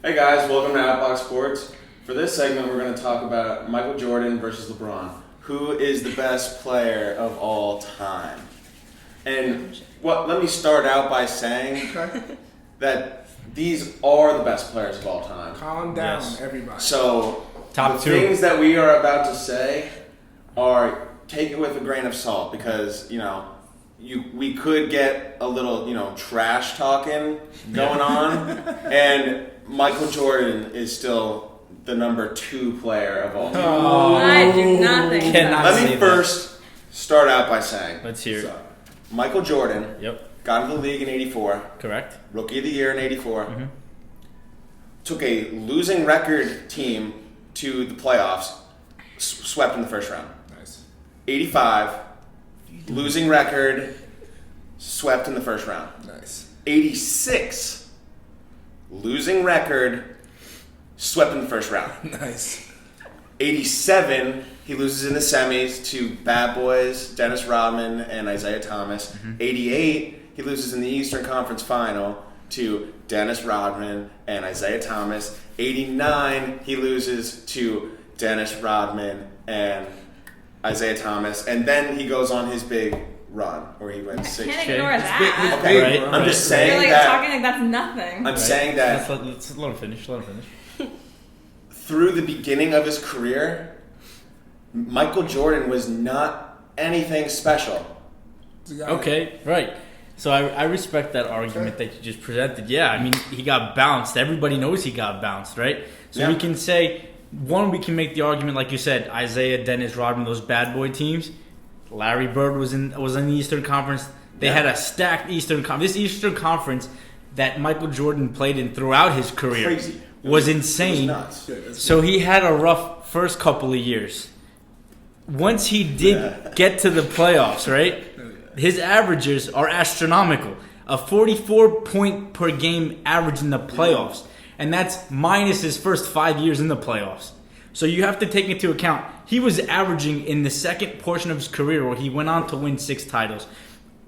Hey guys, welcome to Outbox Sports. For this segment, we're going to talk about Michael Jordan versus LeBron. Who is the best player of all time? And let me start out by saying that these are the best players of all time. Calm down, everybody. So, Top the two. things that we are about to say are take it with a grain of salt because, we could get a little, trash talking going on. And Michael Jordan is still the number 2 player of all time. Oh, I do not think so. Let me first start out by saying, Let's hear it. Michael Jordan Yep. got into the league in 84, Correct. Rookie of the Year in 84, took a losing record team to the playoffs, swept in the first round. Nice. 85, losing record, swept in the first round. Nice. 86, losing record, swept in the first round. Nice. 87, he loses in the semis to Bad Boys, Dennis Rodman, and Isaiah Thomas. 88, he loses in the Eastern Conference Final to Dennis Rodman and Isaiah Thomas. 89, he loses to Dennis Rodman and Isaiah Thomas. And then he goes on his big run where he wins 6 Can't games. ignore that. Okay, Right. I'm just saying You're like that. talking like that's nothing. I'm saying that Let's let him finish. through the beginning of his career, Michael Jordan was not anything special. Okay, right. So I respect that argument that you just presented. Yeah, I mean, he got bounced. Everybody knows he got bounced, right? So we can say, we can make the argument, like you said, Isaiah, Dennis Rodman, those bad boy teams. Larry Bird was in the Eastern Conference. They had a stacked Eastern Conference. This Eastern Conference that Michael Jordan played in throughout his career Crazy. was insane. It was nuts. So he had a rough first couple of years. Once he did get to the playoffs, right? His averages are astronomical. A 44-point per game average in the playoffs. And that's minus his first 5 years in the playoffs. So you have to take into account, he was averaging in the second portion of his career where he went on to win 6 titles,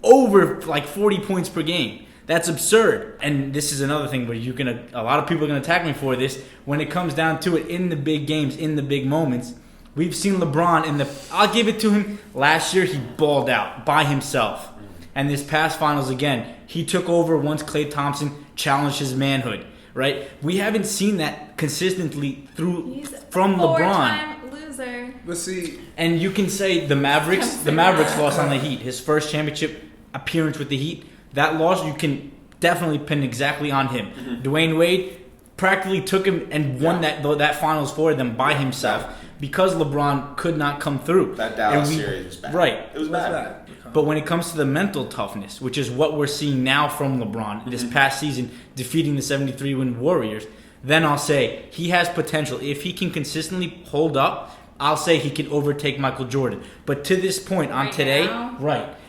over like 40 points per game. That's absurd. And this is another thing where a lot of people are going to attack me for this. When it comes down to it, in the big games, in the big moments, we've seen LeBron I'll give it to him. Last year, he balled out by himself. And this past finals, again, he took over once Klay Thompson challenged his manhood, right? We haven't seen that consistently from LeBron. Four-time loser. But see, And you can say the Mavericks lost on the Heat. His first championship appearance with the Heat, that loss you can definitely pin exactly on him. Dwayne Wade practically took him and won that finals for them by himself because LeBron could not come through. That Dallas series was bad. Right. It was bad. But when it comes to the mental toughness, which is what we're seeing now from LeBron this past season, defeating the 73-win Warriors, then I'll say he has potential. If he can consistently hold up, I'll say he can overtake Michael Jordan. But to this point on today,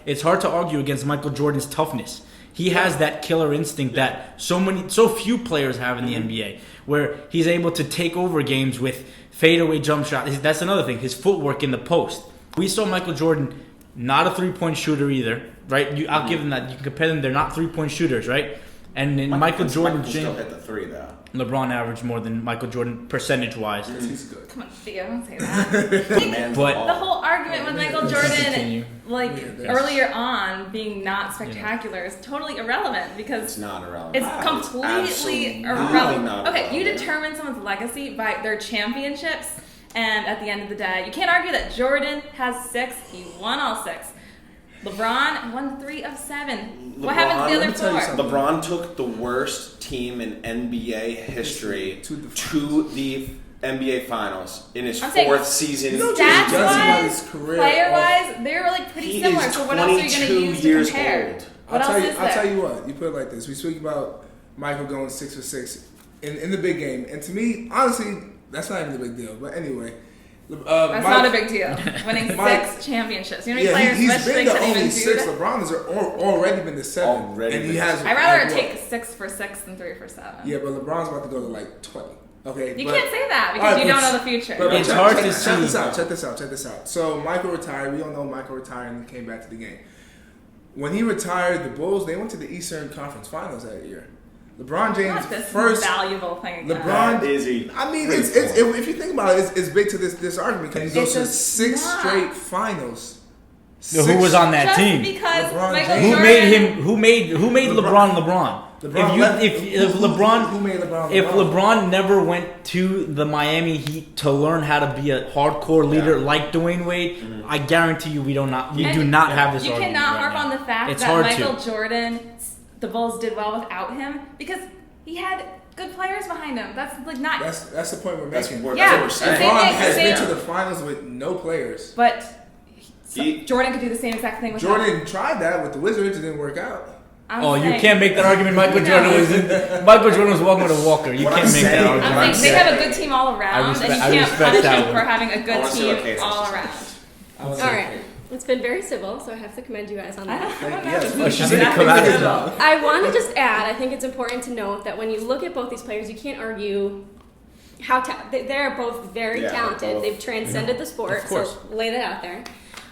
it's hard to argue against Michael Jordan's toughness. He has that killer instinct that so few players have in the NBA, where he's able to take over games with fadeaway jump shot. That's another thing, his footwork in the post. We saw Michael Jordan not a three-point shooter either, right? I'll give them that. You can compare them; they're not three-point shooters, right? And in Michael Jordan, still hit the 3 though. LeBron averaged more than Michael Jordan percentage-wise. he's good. Come on, Theo, don't say that. But The whole argument with Michael Continue. Jordan, earlier on, being not spectacular is totally irrelevant because It's not irrelevant. it's completely Absolutely irrelevant. not Okay, you irrelevant. determine someone's legacy by their championships, and at the end of the day, you can't argue that Jordan has 6. He won all 6. LeBron won 3 of 7. What happened to the let me tell you other 4? something. LeBron took the worst team in NBA history To the NBA Finals in his I'm saying- 4th season. just judge Stats-wise, somebody's career player-wise, they're like pretty He similar. is So what else are you going to 22 use to years compare? old. What else is there? I'll tell you what. You put it like this. We speak about Michael going 6 for 6 in the big game, and to me, honestly, that's not even a big deal. But anyway, That's not a big deal. Winning 6 championships. You know how many players he's wish they been the could only even do 6. that? LeBron has already been the 7, Already and he been has. I'd rather like, take what? 6 for 6 than 3 for 7. Yeah, but LeBron's about to go to like 20. Okay, You but- can't say that All because right, you but- don't know the future. But It's check- hard check- to check see. Check this out. So Michael retired. We all know Michael retired and came back to the game. When he retired, the Bulls, they went to the Eastern Conference Finals that year. LeBron James Not this first. valuable thing. Again. LeBron. Izzy. I mean, Great it's point. if you think about it, it's big to this argument because he's It's also just 6 not. straight finals. No, who was on that Just team? because LeBron Michael James. Who Jordan. made him? Who made LeBron. LeBron? LeBron If LeBron, who made LeBron? if LeBron never went to the Miami Heat to learn how to be a hardcore leader like Dwayne Wade, I guarantee you we do not have this You argument cannot right harp now. on the fact It's that hard Michael to. Jordan, the Bulls did well without him because he had good players behind him. That's like not. That's the point we're That's making. what Yeah, we're saying. same LeBron thing, has same- been to the finals with no players. But He- Jordan could do the same exact thing with Jordan tried that with the Wizards. It didn't work out. Oh, you can't make that argument. Michael Jordan was walking with a walker. You What can't I'm make that saying- argument. I'm saying they have a good team all around, respect- and I you can't respect punish that him one. for having a I good wanna see what team Cate all says. around. All All right. It's been very civil, so I have to commend you guys on I that. don't know. Yes. Oh, she's I gonna think come he out did of a it. job. I want to just add, I think it's important to note that when you look at both these players, you can't argue how they're both very Yeah, talented. both. They've transcended the sport, Of course. so lay that out there.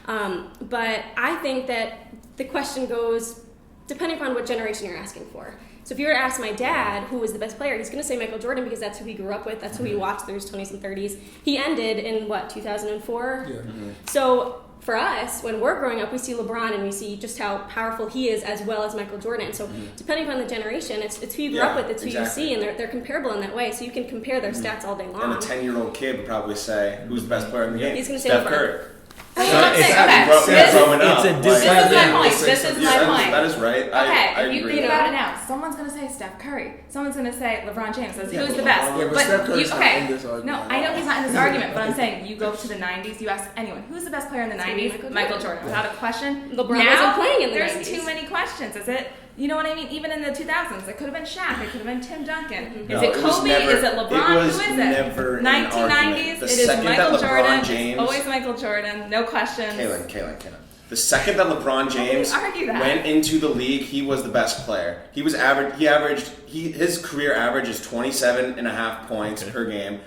But I think that the question goes depending upon what generation you're asking for. So if you were to ask my dad who was the best player, he's going to say Michael Jordan because that's who he grew up with, that's who he watched through his 20s and 30s. He ended in, 2004? Yeah. So for us, when we're growing up, we see LeBron and we see just how powerful he is as well as Michael Jordan. So depending upon the generation, it's who you grew up with, it's who exactly. you see, and they're comparable in that way. So you can compare their stats all day And long. a 10-year-old kid would probably say, who's the best player in the game? He's gonna say Steph LeBron. Curry. That's what I'm saying. Exactly. Okay, this- Growing up, it's a like- This is my Yeah, point. say This is something. my Yeah, point. that is right. Okay, I if you agree think with about it that. now, someone's gonna say Steph Curry. Someone's gonna say LeBron James. Says Yeah, who's the but best. LeBron- Yeah, but Steph Curry's not in this argument No, at I know all. he's not in this argument, but I'm saying you go to the '90s. You ask anyone who's the best player in the '90s. Michael Michael Jordan. Jordan, without a question. LeBron now, wasn't playing in the there's 90s. too many questions. Is it? You know what I mean? Even in the 2000s, it could have been Shaq. It could have been Tim Duncan. No, Is it it was Kobe? never- Is it LeBron? it was Who is it? never an 1990s. argument. The It is second that Michael LeBron Jordan. James- It's always Michael Jordan. No questions. Cailin. The second that LeBron James How do you argue that? went into the league, he was the best player. He was his career average is 27.5 points per game,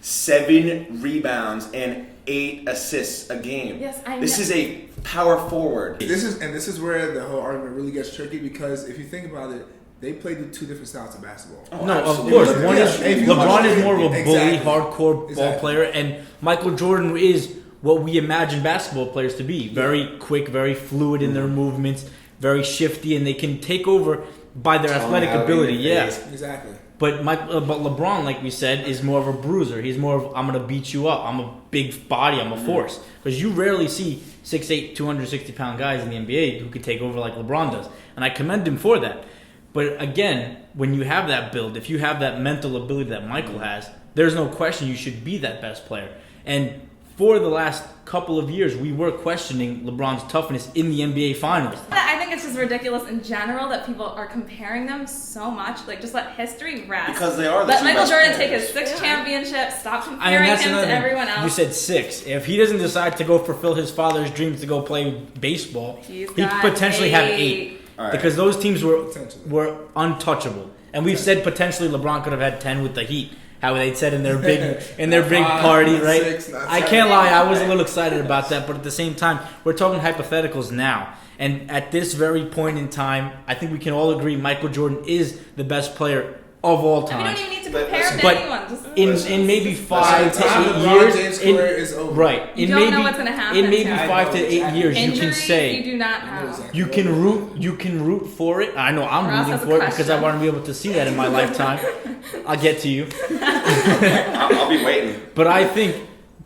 7 rebounds, and 8 assists a game. Yes, I This know. is a power forward. This is where the whole argument really gets tricky because if you think about it, they played the two different styles of basketball. Oh, No, of absolutely. course. Yeah, One is if you LeBron watch is it, more of a bully, exactly. hardcore ball Exactly. player, and Michael Jordan is what we imagine basketball players to be: very quick, very fluid in their movements, very shifty, and they can take over by their Tongue athletic out in ability. your Yeah, face. Exactly. but LeBron, like we said, is more of a bruiser. He's more of I'm gonna beat you up. I'm a big body. I'm a force. Because you rarely see 6'8", 260-pound guys in the NBA who could take over like LeBron does, and I commend him for that. But again, when you have that build, if you have that mental ability that Michael has, there's no question you should be that best player. And for the last couple of years, we were questioning LeBron's toughness in the NBA Finals. I think it's just ridiculous in general that people are comparing them so much. Like, just let history rest. Because they are the Let two Michael best Jordan players. take his 6 championships. Stop I mean, comparing that's him another to thing. everyone else. You said 6. If he doesn't decide to go fulfill his father's dreams to go play baseball, he He's could got potentially have 8. 8. All right. Because those teams Potentially. were untouchable. And we've said potentially LeBron could have had 10 with the Heat. How they said in their big Five, party, not right? 6, not I 7. can't lie, I was a little excited about that, but at the same time, we're talking hypotheticals now. And at this very point in time, I think we can all agree Michael Jordan is the best player of all And we time. don't even need to But compare him to But anyone. Just, in maybe By 5 the to time 8 LeBron years, James' career is over. right? You in don't maybe know what's gonna happen in maybe to him. 5 to 8 years, you injuries, can say you do not know. you can root for it. I know I'm Ross rooting has a for it because I question. want to be able to see that in my lifetime. I'll get to you. I'll be waiting. But I think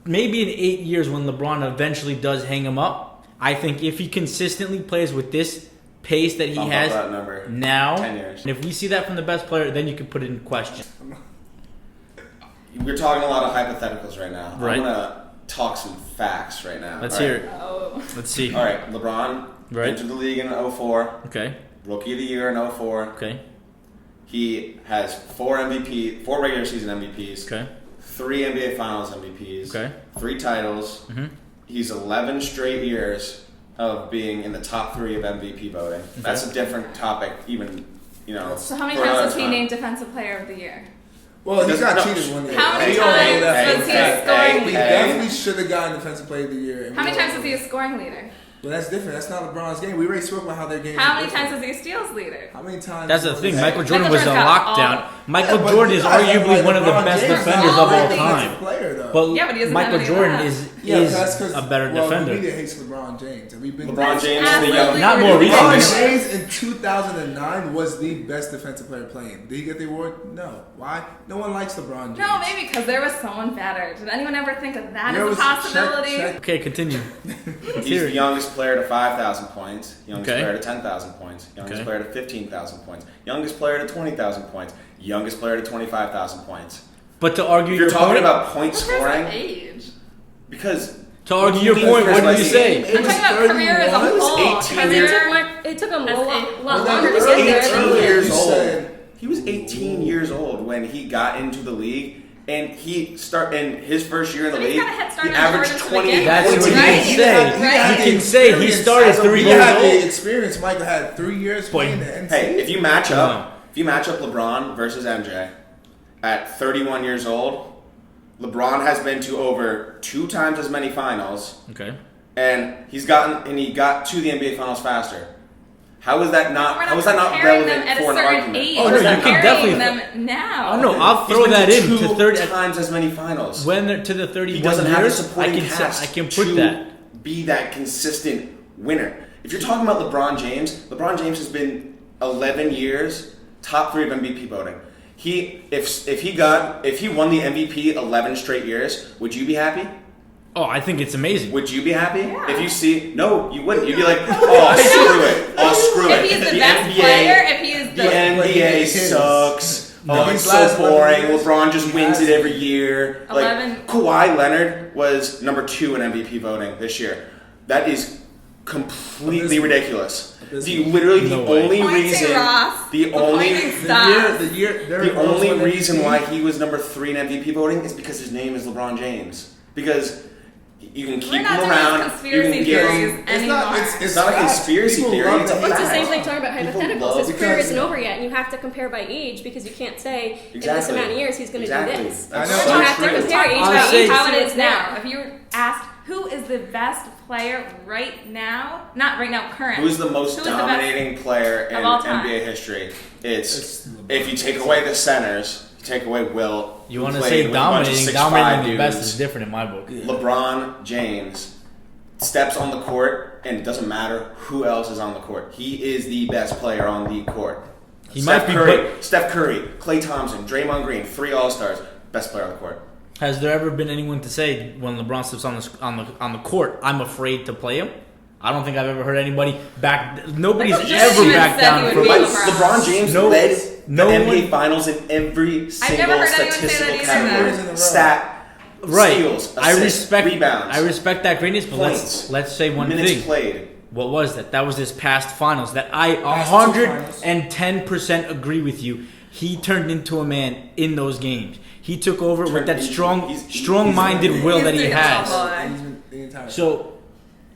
maybe in 8 years when LeBron eventually does hang him up, I think if he consistently plays with this pace that he Bump up has that number. now, 10 years. and if we see that from the best player, then you can put it in question. We're talking a lot of hypotheticals right now. Right. I'm gonna talk some facts right now. Let's All hear right. it. Oh. Let's see. All right, LeBron Right. entered the league in 04, Okay. Rookie of the Year in 04. Okay. He has 4 regular season MVPs, Okay. 3 NBA Finals MVPs, Okay. 3 titles. Mhm. He's 11 straight years of being in the top 3 of MVP voting. That's a different topic, even So how many for times another was he time. named Defensive Player of the Year? Well, he got No. cheated one year. How many We all know times that. was he Hey, a scoring He hey, leader? definitely should have gotten Defensive Player of the Year. and How we many all times know was he a that. scoring leader? But that's different. That's not LeBron's game. We already spoke about how their game. How many times was he a steals leader? How many times? That's the thing. Michael Jordan Michael was a Jordan's got lockdown. all- Michael Yeah, but Jordan is you guys act arguably like one of the LeBron best James defenders is of not all a defensive time. player, though. But Yeah, but he doesn't Michael have any Jordan left. is that's 'cause, a better well, defender. The media hates LeBron James. Have we been? LeBron James is the Absolutely young. Not more LeBron recently. James in 2009 was the best defensive player playing. Did he get the award? No. Why? No one likes LeBron James. No, maybe because there was someone better. Did anyone ever think of that There as a was- possibility? check- Okay, continue. He's the youngest player to 5,000 points, youngest Okay. player to 10,000 points, youngest Okay. player to 15,000 points, youngest player to 20,000 points, youngest player to 25,000 points. But to argue If you're your talking point, about point What's his scoring, age? because to argue your point, what did you say? I'm talking about career as a He was whole. 18 Because years- it took him a That's lot it. longer to He was get there. 18 than- years You old. said- He was 18 years old when he got into the league, and in his first year in the So he's league, got a head start he on averaged Jordan to 28 begin That's points what a you Right. can game. say. Right. You can say he started 3 He years had the old. experience. Michael had 3 years Boy. playing the NC. Hey, if you match up LeBron versus MJ at 31 years old, LeBron has been to over 2 times as many finals, Okay. and he got to the NBA finals faster. How is that not? We're How is that not comparing relevant them at a for an certain argument? age. Oh, no, We're you can comparing definitely- them now. Oh no, I'll He's throw been that to in to 30 times as many finals. when they're to the 31 He doesn't have the years. supporting cast I can to put that. be that consistent winner. If you're talking about LeBron James has been 11 years top 3 of MVP voting. If he won the MVP 11 straight years, would you be happy? Oh, I think it's amazing. Would you be happy? Yeah. If you see, no, you wouldn't. You'd be like, oh, screw it. Oh, screw it. If he's the best player, if he is The the NBA His. sucks. No, Oh, it's these so last 11 boring. years, LeBron just he wins has it every year. 11. Like Kawhi Leonard was number 2 in MVP voting this year. That is completely Abysmal. ridiculous. Abysmal. The No way. only Point to reason, Ross. the only, Pointing stop. the only reason why he was number 3 in MVP voting is because his name is LeBron James. Because you can keep We're him not doing around. conspiracy You can give theories him. anymore. It's not a conspiracy People theory, love it's a to It's the fact. same thing talking about People hypotheticals. love- His career because- isn't over yet, and you have to compare by age because you can't say in this Exactly. amount of years he's going to Exactly. do this. That's I know. So so you have to true. compare age I'll by say- age how to it see is what's now. there. If you were asked who is the best player right now, not right now, current. Who's the most Who is the dominating player in of all time? NBA history? It's It's LeBron. if you take away the centers, you take away Will. You who want to played say with a bunch of dominating? 6'5" Dominating the best dudes. is different in my book. LeBron James steps on the court, and it doesn't matter who else is on the court. He is the best player on the court. He Steph might be, Curry, but Steph Curry, Klay Thompson, Draymond Green, 3 All-Stars, best player on the court. has there ever been anyone to say when LeBron steps on the court, I'm afraid to play him? I don't think I've ever heard anybody back. Nobody's Michael ever Jordan backed said he down would from be Like, LeBron. LeBron James No- led no the one- NBA Finals in every single never heard anyone say statistical that either, category. though. Stat, right. steals, I assists, respect rebounds, I respect that greatness, but points, let's say one minutes thing. played. What was that? That was his past finals. That I Past two 110% agree with you. He turned into a man in those games. He took over with that strong-minded will he's that he doing has. it. So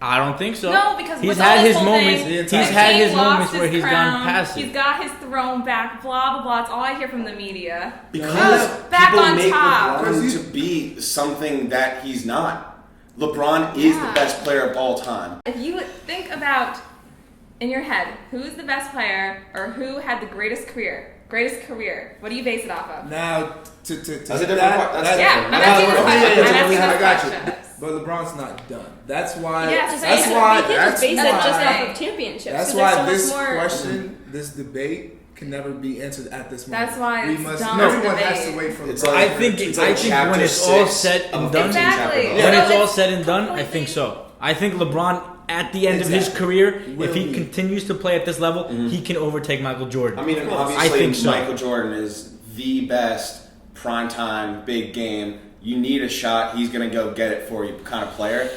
I don't think so. No, because he's with had all his this whole moments. thing, He's He's had he his lost moments his where he's crown, gone passive. He's got his throne back. Blah blah blah. It's all I hear from the media. Because back people on make top. LeBron to be something that he's not. LeBron is Yeah. the best player of all time. If you think about in your head who's the best player or who had the greatest career, what do you base it off of? Now, to That's a hit different that, part. that's That's Yeah, different. I'm That's asking this different. question. I'm asking I this got question. you. But LeBron's not done. That's why. Yeah, just that's say it. why. You can't That's just base it why. just off of championships. That's 'cause why there's this so much more. question, this debate, can never be answered at this moment. That's why we it's must. dumb Everyone debate. has to wait for It's LeBron. like- I think It's like when chapter it's all 6 said and of done. Exactly. Chapter When So it's all it's said and done, I completely- think so. I think LeBron, at the end of his Exactly. career, Will if he be. continues to play at this level, he can overtake Michael Jordan. I mean, and course. obviously, I think so. Michael Jordan is the best primetime big game. You need a shot, he's gonna go get it for you kind of player.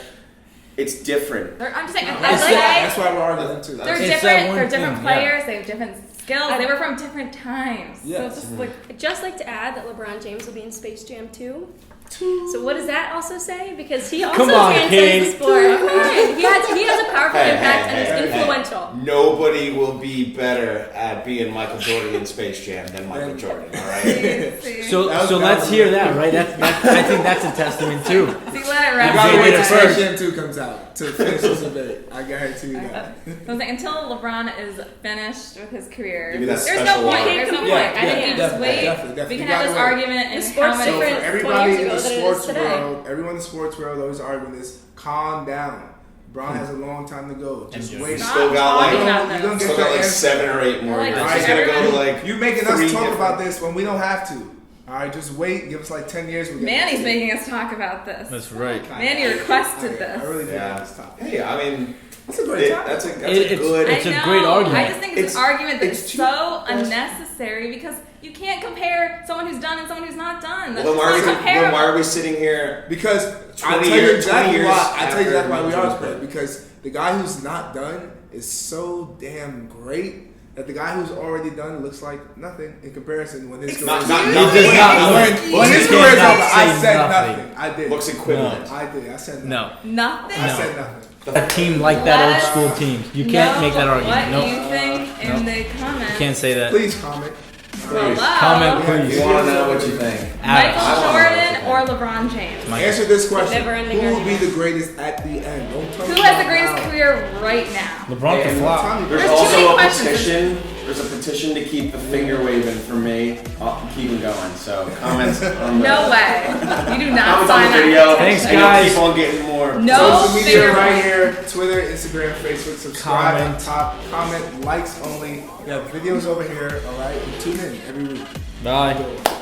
It's different. I'm just saying, at That's, the end of the day, that's why we're arguing too. they're It's that different. one They're different thing, yeah. players. They have different skills. They were from different times. So Yes. it's just like I'd just like to add that LeBron James will be in Space Jam 2. So what does that also say? Because he also Come on, transcends King. the sport. Okay. He has a powerful impact and is influential. Nobody will be better at being Michael Jordan in Space Jam than Michael Jordan. All right. So let's hear that, right? I think that's a testament too. See, let it You wrap. gotta wait till First. Space Jam 2 comes out to finish this debate. I guarantee you that. I was like, until LeBron is finished with his career, Give me that there's no special point. one. There's no point. Yeah, I think yeah, you just wait. definitely. We can You have this gotta wait. argument The and sport's how So many. different. for 20 everybody years in ago the than it is sports today. world, everyone in the sports world always arguing this. Calm down. Brown has a long time to go. Just And wait. Stop Still got talking like- about You this. don't get Still your got like answer. 7 or 8 more Like, years. He's gonna go to like. You making us 3 talk different- about this when we don't have to. All right, just wait. Give us like 10 years. We'll get Manny's back to it. making us talk about this. That's right. Manny requested this. I really did Yeah. like this topic. Hey, I mean, That's a great topic. that's a It's- good. It's I a know. great argument. I just think it's an argument that's it's too- so unnecessary because you can't compare someone who's done and someone who's not done. That's Well, then just not then comparable. why are we sitting here? Because I'll 20 tell you years- exactly 20 why. years I'll tell you after exactly why we Michael are Jordan. spread. Because the guy who's not done is so damn great that the guy who's already done looks like nothing in comparison when his career Not is nothing. He does not look- when his he career is cannot over. I say said nothing. nothing. I did. Looks equivalent. I did. I said nothing. No. Nothing. I No. said nothing. A team like that old school team. You can't Know make that argument. What No. you think in the comments? Can't say that. Please comment. Below. Comment, please. You want to know what you think? Michael Adam. Jordan or LeBron James? Mike. Answer this question. Never-ending Who will be argument. the greatest at the end? Don't tell me Who has the about greatest now. career right now? LeBron can And flop. Tell me. There's There's too many also a questions. petition. There's a petition to keep the finger waving for me. I'll keep it going. So comments on the No way. You do not comments on sign the that. video. Thanks, and you'll guys. keep on getting more. No. Social media finger right wave. here: Twitter, Instagram, Facebook. Subscribe Comment. on top. Comment, likes only. We have videos over here. All right, and tune in every week. Bye.